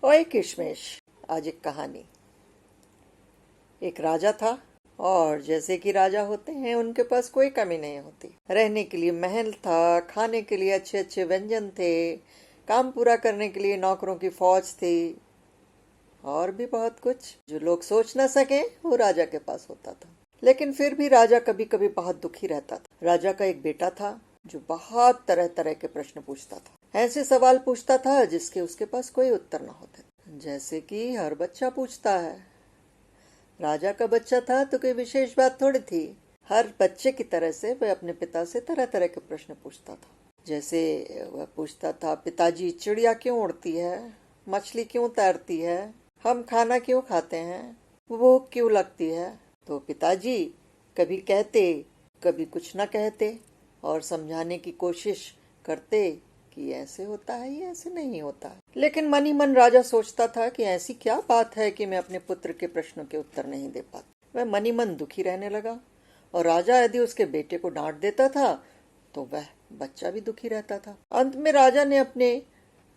ओए किशमिश, आज एक कहानी। एक राजा था और जैसे कि राजा होते हैं उनके पास कोई कमी नहीं होती। रहने के लिए महल था, खाने के लिए अच्छे अच्छे व्यंजन थे, काम पूरा करने के लिए नौकरों की फौज थी और भी बहुत कुछ जो लोग सोच न सके वो राजा के पास होता था। लेकिन फिर भी राजा कभी कभी बहुत दुखी रहता था। राजा का एक बेटा था जो बहुत तरह तरह के प्रश्न पूछता था। ऐसे सवाल पूछता था जिसके उसके पास कोई उत्तर न होते, जैसे कि हर बच्चा पूछता है। राजा का बच्चा था तो कोई विशेष बात थोड़ी थी। हर बच्चे की तरह से वह अपने पिता से तरह तरह के प्रश्न पूछता था। जैसे वह पूछता था, पिताजी चिड़िया क्यों उड़ती है, मछली क्यों तैरती है, हम खाना क्यों खाते हैं, भूख क्यों लगती है। तो पिताजी कभी कहते कभी कुछ न कहते और समझाने की कोशिश करते कि ऐसे होता है, ये ऐसे नहीं होता है। लेकिन मन ही मन राजा सोचता था कि ऐसी क्या बात है कि मैं अपने पुत्र के प्रश्नों के उत्तर नहीं दे पाता। वह मन ही मन दुखी रहने लगा और राजा यदि उसके बेटे को डांट देता था तो वह बच्चा भी दुखी रहता था। अंत में राजा ने अपने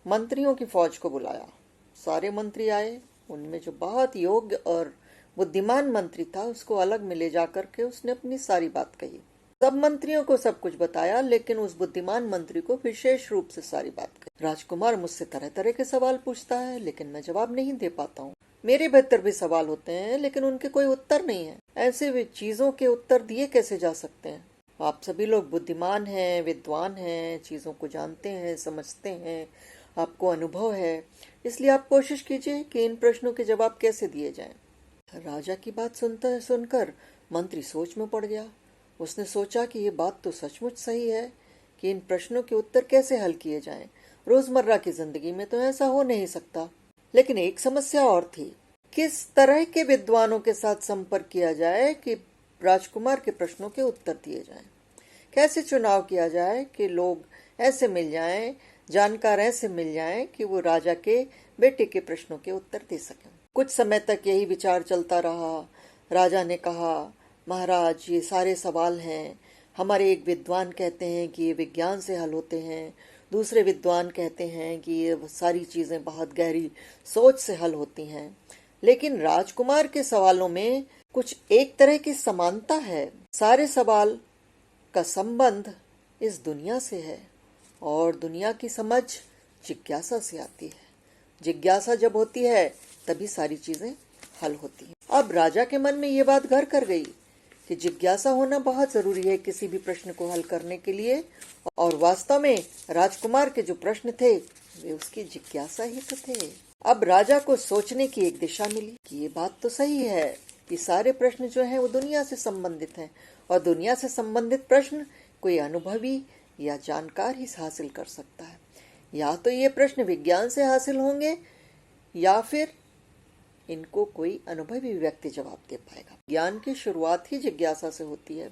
मंत्रियों की फौज को बुलाया। सारे मंत्री आए। उनमें जो बहुत योग्य और बुद्धिमान मंत्री था उसको अलग में ले जाकर के उसने अपनी सारी बात कही। सब मंत्रियों को सब कुछ बताया, लेकिन उस बुद्धिमान मंत्री को विशेष रूप से सारी बात कही। राजकुमार मुझसे तरह तरह के सवाल पूछता है लेकिन मैं जवाब नहीं दे पाता हूँ। मेरे भीतर भी सवाल होते हैं लेकिन उनके कोई उत्तर नहीं है। ऐसे वे चीजों के उत्तर दिए कैसे जा सकते हैं। आप सभी लोग बुद्धिमान हैं, विद्वान हैं, चीजों को जानते हैं, समझते हैं, आपको अनुभव है, इसलिए आप कोशिश कीजिए कि इन प्रश्नों के जवाब कैसे दिए जाएं। राजा की बात सुनकर मंत्री सोच में पड़ गया। उसने सोचा कि ये बात तो सचमुच सही है कि इन प्रश्नों के उत्तर कैसे हल किए जाएं। रोजमर्रा की जिंदगी में तो ऐसा हो नहीं सकता। लेकिन एक समस्या और थी, किस तरह के विद्वानों के साथ संपर्क किया जाए कि राजकुमार के प्रश्नों के उत्तर दिए जाएं। कैसे चुनाव किया जाए कि लोग ऐसे मिल जाएं, जानकार ऐसे मिल जाएं कि वो राजा के बेटे के प्रश्नों के उत्तर दे सकें। कुछ समय तक यही विचार चलता रहा। राजा ने कहा, महाराज ये सारे सवाल हैं। हमारे एक विद्वान कहते हैं कि ये विज्ञान से हल होते हैं, दूसरे विद्वान कहते हैं कि ये सारी चीजें बहुत गहरी सोच से हल होती हैं। लेकिन राजकुमार के सवालों में कुछ एक तरह की समानता है। सारे सवाल का संबंध इस दुनिया से है और दुनिया की समझ जिज्ञासा से आती है। जिज्ञासा जब होती है तभी सारी चीजें हल होती हैं। अब राजा के मन में ये बात घर कर गई कि जिज्ञासा होना बहुत जरूरी है किसी भी प्रश्न को हल करने के लिए। और वास्तव में राजकुमार के जो प्रश्न थे वे उसकी जिज्ञासा ही तो थे। अब राजा को सोचने की एक दिशा मिली कि ये बात तो सही है कि सारे प्रश्न जो हैं वो दुनिया से संबंधित हैं और दुनिया से संबंधित प्रश्न कोई अनुभवी या जानकार ही हासिल कर सकता है। या तो ये प्रश्न विज्ञान से हासिल होंगे या फिर इनको कोई अनुभवी व्यक्ति जवाब दे पाएगा। ज्ञान की शुरुआत ही जिज्ञासा से होती है।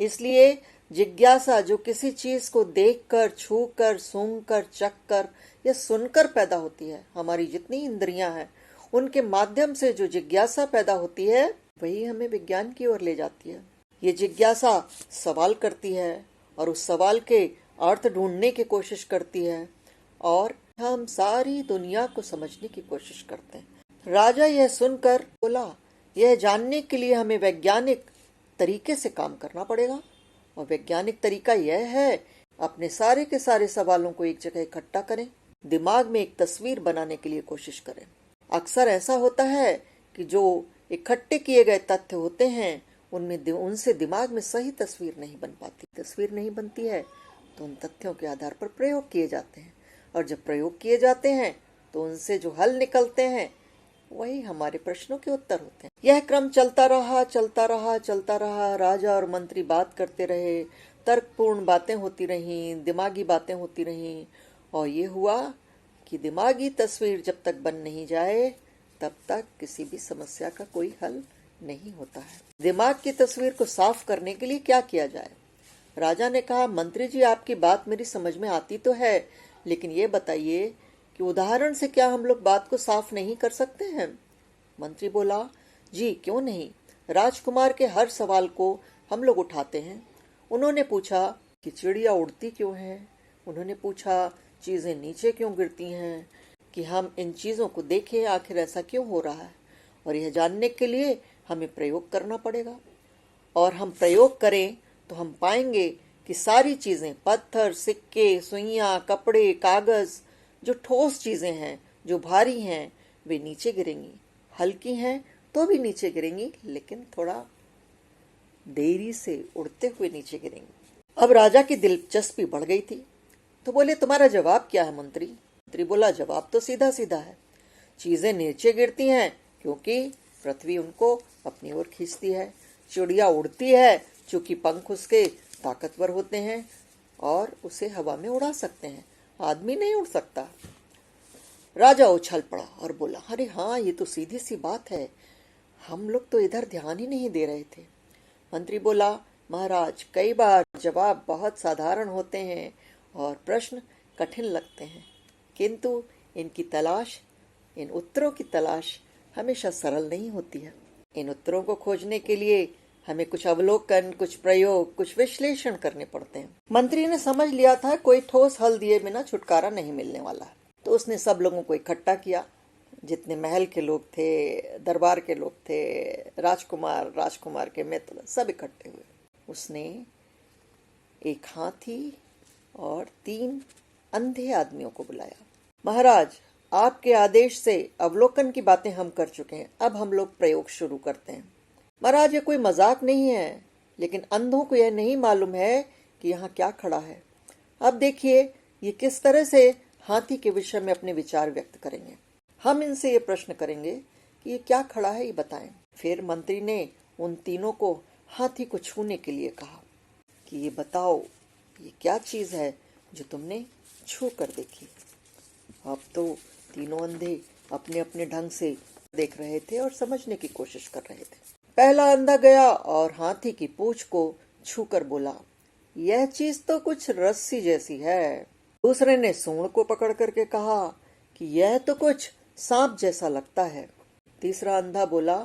इसलिए जिज्ञासा जो किसी चीज को देखकर, छूकर, सूंघकर, चखकर या सुनकर पैदा होती है, हमारी जितनी इंद्रियां हैं उनके माध्यम से जो जिज्ञासा पैदा होती है वही हमें विज्ञान की ओर ले जाती है। ये जिज्ञासा सवाल करती है और उस सवाल के अर्थ ढूंढने की कोशिश करती है और हम सारी दुनिया को समझने की कोशिश करते हैं। राजा यह सुनकर बोला, यह जानने के लिए हमें वैज्ञानिक तरीके से काम करना पड़ेगा। और वैज्ञानिक तरीका यह है, अपने सारे के सारे सवालों को एक जगह इकट्ठा करें, दिमाग में एक तस्वीर बनाने के लिए कोशिश करें। अक्सर ऐसा होता है कि जो इकट्ठे किए गए तथ्य होते हैं उनसे दिमाग में सही तस्वीर नहीं बन पाती। तस्वीर नहीं बनती है तो उन तथ्यों के आधार पर प्रयोग किए जाते हैं और जब प्रयोग किए जाते हैं तो उनसे जो हल निकलते हैं वही हमारे प्रश्नों के उत्तर होते हैं। यह क्रम चलता रहा। राजा और मंत्री बात करते रहे, तर्कपूर्ण बातें होती रहीं, दिमागी बातें होती रहीं और ये हुआ कि दिमागी तस्वीर जब तक बन नहीं जाए तब तक किसी भी समस्या का कोई हल नहीं होता है। दिमाग की तस्वीर को साफ करने के लिए क्या किया जाए? राजा ने कहा, मंत्री जी आपकी बात मेरी समझ में आती तो है, लेकिन ये बताइए कि उदाहरण से क्या हम लोग बात को साफ नहीं कर सकते हैं? मंत्री बोला, जी क्यों नहीं। राजकुमार के हर सवाल को हम लोग उठाते हैं। उन्होंने पूछा कि चिड़िया उड़ती क्यों है, उन्होंने पूछा चीजें नीचे क्यों गिरती हैं, कि हम इन चीजों को देखें, आखिर ऐसा क्यों हो रहा है, और यह जानने के लिए हमें प्रयोग करना पड़ेगा। और हम प्रयोग करें तो हम पाएंगे कि सारी चीजें, पत्थर, सिक्के, सुइयां, कपड़े, कागज, जो ठोस चीजें हैं, जो भारी हैं, वे नीचे गिरेंगी। हल्की हैं तो भी नीचे गिरेंगी, लेकिन थोड़ा देरी से उड़ते हुए नीचे गिरेंगी। अब राजा की दिलचस्पी बढ़ गई थी, तो बोले, तुम्हारा जवाब क्या है मंत्री? मंत्री बोला, जवाब तो सीधा सीधा है। चीजें नीचे गिरती हैं क्योंकि पृथ्वी उनको अपनी ओर खींचती है। चिड़िया उड़ती है क्योंकि पंख उसके ताकतवर होते हैं और उसे हवा में उड़ा सकते हैं। आदमी नहीं उड़ सकता। राजा उछल पड़ा और बोला, अरे हाँ, ये तो सीधी सी बात है, हम लोग तो इधर ध्यान ही नहीं दे रहे थे। मंत्री बोला, महाराज, कई बार जवाब बहुत साधारण होते हैं और प्रश्न कठिन लगते हैं, किंतु इन उत्तरों की तलाश हमेशा सरल नहीं होती है। इन उत्तरों को खोजने के लिए हमें कुछ अवलोकन, कुछ प्रयोग, कुछ विश्लेषण करने पड़ते हैं। मंत्री ने समझ लिया था कोई ठोस हल दिए बिना छुटकारा नहीं मिलने वाला है, तो उसने सब लोगों को इकट्ठा किया, जितने महल के लोग थे, दरबार के लोग थे, राजकुमार के मित्र, सब इकट्ठे हुए। उसने एक हाथी और 3 अंधे आदमियों को बुलाया। महाराज, आपके आदेश से अवलोकन की बातें हम कर चुके हैं, अब हम लोग प्रयोग शुरू करते हैं। महाराज, ये कोई मजाक नहीं है, लेकिन अंधों को यह नहीं मालूम है कि यहाँ क्या खड़ा है। अब देखिए ये किस तरह से हाथी के विषय में अपने विचार व्यक्त करेंगे। हम इनसे ये प्रश्न करेंगे कि ये क्या खड़ा है, ये बताएं। फिर मंत्री ने उन तीनों को हाथी को छूने के लिए कहा कि ये बताओ, ये क्या चीज है जो तुमने छू कर देखी। अब तो तीनों अंधे अपने अपने ढंग से देख रहे थे और समझने की कोशिश कर रहे थे। पहला अंधा गया और हाथी की पूंछ को छूकर बोला, यह चीज तो कुछ रस्सी जैसी है। दूसरे ने सूंड को पकड़ करके कहा कि यह तो कुछ सांप जैसा लगता है। तीसरा अंधा बोला,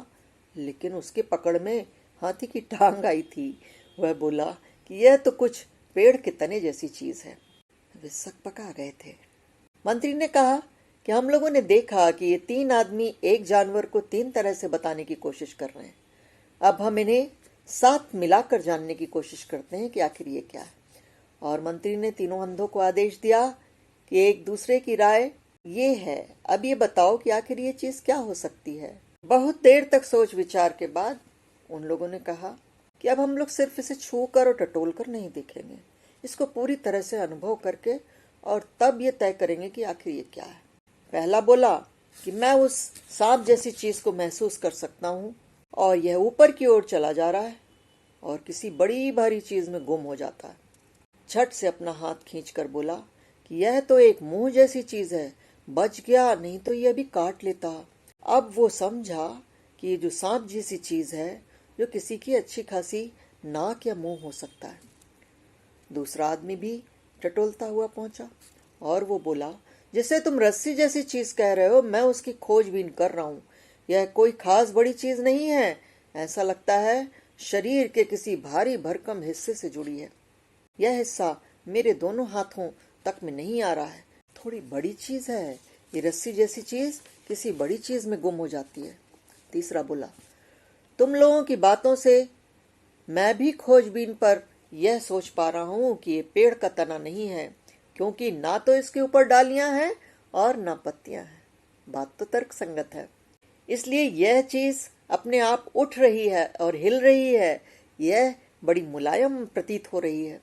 लेकिन उसके पकड़ में हाथी की टांग आई थी। वह बोला कि यह तो कुछ पेड़ के तने जैसी चीज है। वे सकपका गए थे। मंत्री ने कहा कि हम लोगों ने देखा कि ये 3 आदमी एक जानवर को 3 तरह से बताने की कोशिश कर रहे हैं। अब हम इन्हें साथ मिलाकर जानने की कोशिश करते हैं कि आखिर ये क्या है। और मंत्री ने तीनों अंधों को आदेश दिया कि एक दूसरे की राय ये है, अब ये बताओ कि आखिर ये चीज क्या हो सकती है। बहुत देर तक सोच विचार के बाद उन लोगों ने कहा कि अब हम लोग सिर्फ इसे छू कर और टटोल कर नहीं देखेंगे, इसको पूरी तरह से अनुभव करके और तब ये तय करेंगे कि आखिर ये क्या है। पहला बोला कि मैं उस सांप जैसी चीज को महसूस कर सकता हूँ और यह ऊपर की ओर चला जा रहा है और किसी बड़ी भारी चीज में गुम हो जाता है। झट से अपना हाथ खींचकर बोला कि यह तो एक मुंह जैसी चीज है, बच गया, नहीं तो यह भी काट लेता। अब वो समझा कि ये जो सांप जैसी चीज है, जो किसी की अच्छी खासी नाक या मुंह हो सकता है। दूसरा आदमी भी टटोलता हुआ पहुंचा और वो बोला, जिसे तुम रस्सी जैसी चीज कह रहे हो, मैं उसकी खोजबीन कर रहा हूँ। यह कोई खास बड़ी चीज नहीं है, ऐसा लगता है शरीर के किसी भारी भरकम हिस्से से जुड़ी है। यह हिस्सा मेरे दोनों हाथों तक में नहीं आ रहा है, थोड़ी बड़ी चीज है। ये रस्सी जैसी चीज किसी बड़ी चीज में गुम हो जाती है। तीसरा बोला, तुम लोगों की बातों से मैं भी खोजबीन पर यह सोच पा रहा हूँ कि ये पेड़ का तना नहीं है, क्योंकि ना तो इसके ऊपर डालियां हैं और ना पत्तियां हैं। बात तो तर्क संगत है, इसलिए यह चीज अपने आप उठ रही है और हिल रही है। यह बड़ी मुलायम प्रतीत हो रही है।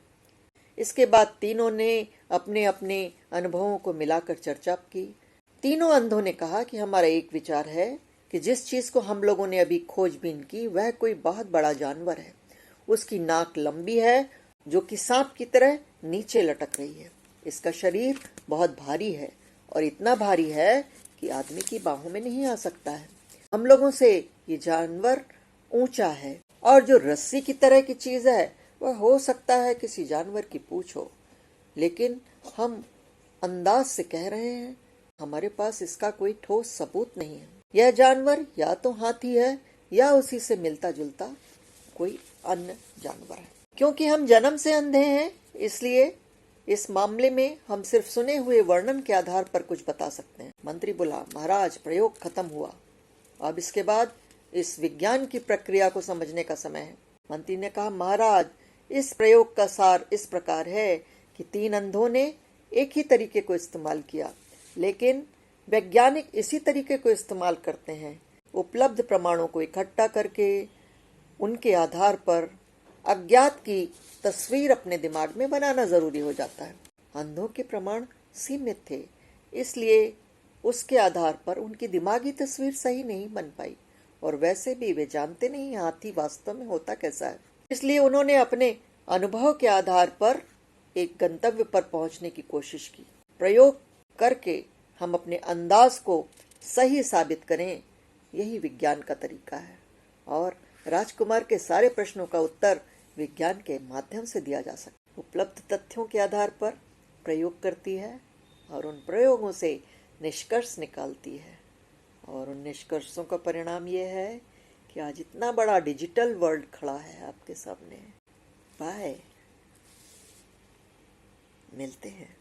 इसके बाद तीनों ने अपने अपने अनुभवों को मिलाकर चर्चा की। तीनों अंधों ने कहा कि हमारा एक विचार है कि जिस चीज को हम लोगों ने अभी खोजबीन की, वह कोई बहुत बड़ा जानवर है। उसकी नाक लंबी है, जो कि सांप की तरह नीचे लटक रही है। इसका शरीर बहुत भारी है और इतना भारी है कि आदमी की बाहों में नहीं आ सकता है। हम लोगों से ये जानवर ऊंचा है और जो रस्सी की तरह की चीज है, वह हो सकता है किसी जानवर की पूंछ हो, लेकिन हम अंदाज से कह रहे हैं, हमारे पास इसका कोई ठोस सबूत नहीं है। यह जानवर या तो हाथी है या उसी से मिलता जुलता कोई अन्य जानवर है। क्योंकि हम जन्म से अंधे हैं, इसलिए इस मामले में हम सिर्फ सुने हुए वर्णन के आधार पर कुछ बता सकते हैं। मंत्री बोला, महाराज प्रयोग खत्म हुआ, अब इसके बाद इस विज्ञान की प्रक्रिया को समझने का समय है। मंत्री ने कहा, महाराज इस प्रयोग का सार इस प्रकार है कि 3 अंधों ने एक ही तरीके को इस्तेमाल किया, लेकिन वैज्ञानिक इसी तरीके को इस्तेमाल करते हैं। उपलब्ध प्रमाणों को इकट्ठा करके उनके आधार पर अज्ञात की तस्वीर अपने दिमाग में बनाना जरूरी हो जाता है। अंधों के प्रमाण सीमित थे, इसलिए उसके आधार पर उनकी दिमागी तस्वीर सही नहीं बन पाई, और वैसे भी वे जानते नहीं हाथी वास्तव में होता कैसा है। इसलिए उन्होंने अपने अनुभव के आधार पर एक गंतव्य पर पहुंचने की कोशिश की। प्रयोग करके हम अपने अंदाज को सही साबित करें, यही विज्ञान का तरीका है। और राजकुमार के सारे प्रश्नों का उत्तर विज्ञान के माध्यम से दिया जा सकता है। उपलब्ध तथ्यों के आधार पर प्रयोग करती है और उन प्रयोगों से निष्कर्ष निकालती है, और उन निष्कर्षों का परिणाम यह है कि आज इतना बड़ा डिजिटल वर्ल्ड खड़ा है आपके सामने। बाय, मिलते हैं।